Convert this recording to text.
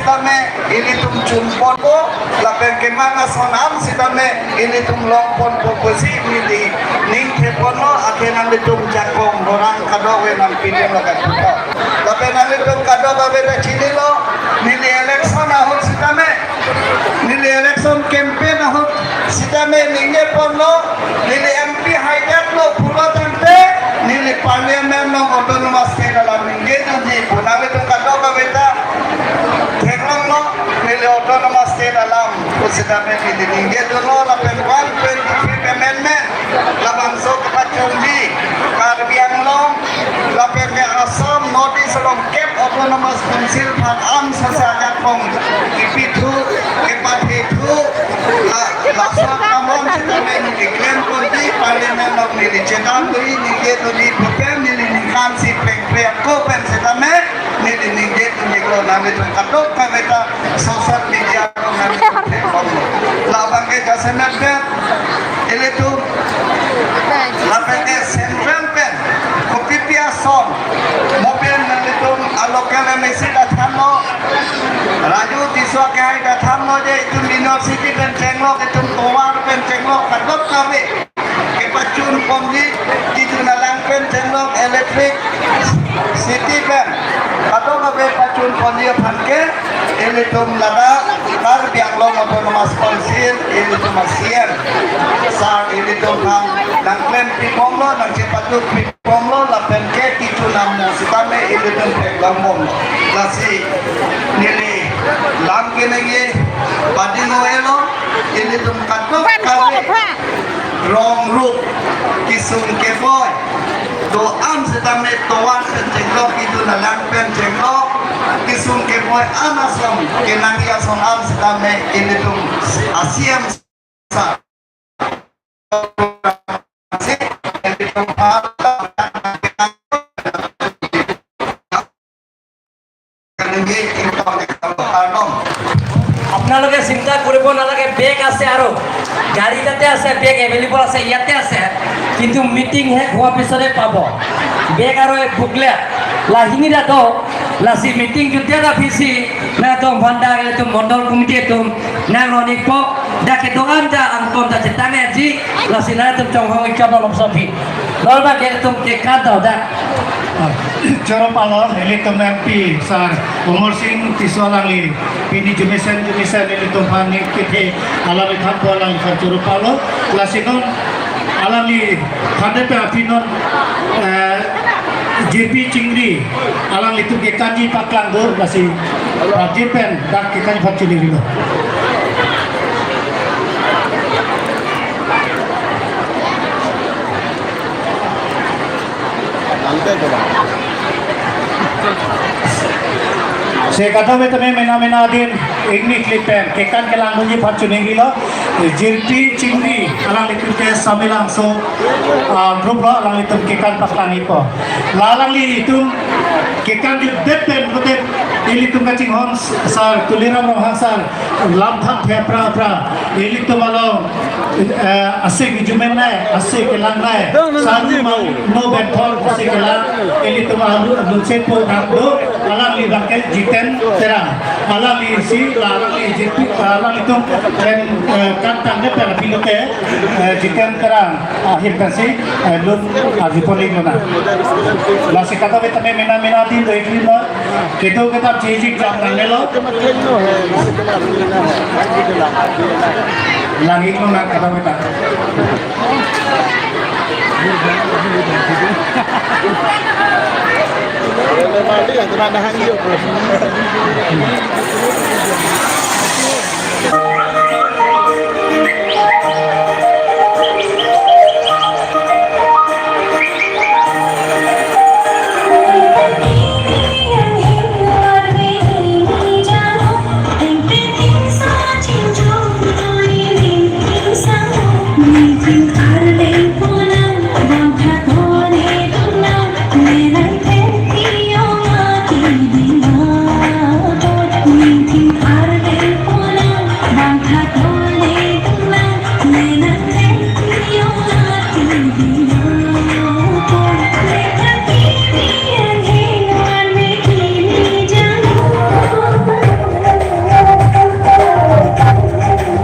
sitame ilitum chumpon po lapen kemana sonam sitame ilitum longpon po posi nili ning tepono akenan litum jakong orang kado wenang pidem lagaputo lapen alitum kado babeda cinilo nili election ahut sitame nili election campaign ahut sitame ninge pono nili MP haidat lo pulo tante nili parliament no autonomous state dalam ninge tuji punang litum kado babeda teklong no nili autonomous state dalam kusitame nili ninge dono lapen 125 amendment labang so kapacumbi karbiang long lapen ke Assam notice long cap autonomous council pan am sasanya kong ipitu ipatitu lasa kamon sitame nili klaim kunti parliament of nili cetam dui ninge tuli pupen nili nikan si pengpeng kopen sitame nili ninge tuli klo nami tu katok kameta social media kong nami tu labang ke jasemet bet ele tu lapen ke central pen kopi piason mobil nali tu alokale mesi datano raju tiswa ke hai datano je itu university pen cenglok itu towar pen cenglok katok kami ke pacun pomji itu nalang pen cenglok elektrik city pen katok kami pacun pomji panke ele tu lada kar biang long autonomous council ele tu masien sar ele tu nang pen pipomlo nang cepatut pipomlo lapen ke itu namu sitame ele tu peglamom lasi nili lam ke nege padino elo ele tu katok kami rong rup kisung ke boy do am sitame toan pencenglok itu nalang pencenglok kisung ke boy anasom ke nangia son am sitame ele tu asiam sa আপনালোকে চিন্তা কৰিব নালাগে বেগ আছে আৰু গাড়ী তাতে আছে বেগ এভেইলেবল আছে ইয়াতে আছে কিন্তু মিটিং শেষ হোৱাৰ পিছতে পাব বেগ আৰু বুকলেট লাহিনী দাদো lassi meeting juga da visi na tong banda itu modal komite itu na ronipo da ke doan da angkon da cetane ji lasi na tum tong hoi ka dalam sapi lol ba ke tum ke kada da Coro palon ini tum MP sar umur sing tisolangi pini jumisen ini tum panik kete alami thampo lang coro palon lasinon alami hadepe apinon JP Cingri alang itu ke kanji paklang do masih Jepen dak ke kanji fakcili dulu. Saya kata betulnya mena din ini klipen kekan kelang bunyi fakcili gilo JP Cingri alang itu ke sami langsung grup lo alang itu kekan paklang ipo lalang li itu kekan di depen betul ini tuh kacing hons sar tuliran roh sar lamthang thepra pra ini tuh malam asik jumen nai asik kelang nai satu mal no bedfall asik kelang ini tuh malam lucet po nakdo alang li rakyat jiten terang alang li si alang li jitu alang itu dan kantangnya pada pilote jiten terang akhir kasih belum aji poling luna lasi kata betulnya mena di doikli lo kita changing jam करने लो lagi lo nak kata kita Mali yang kena hang hidup.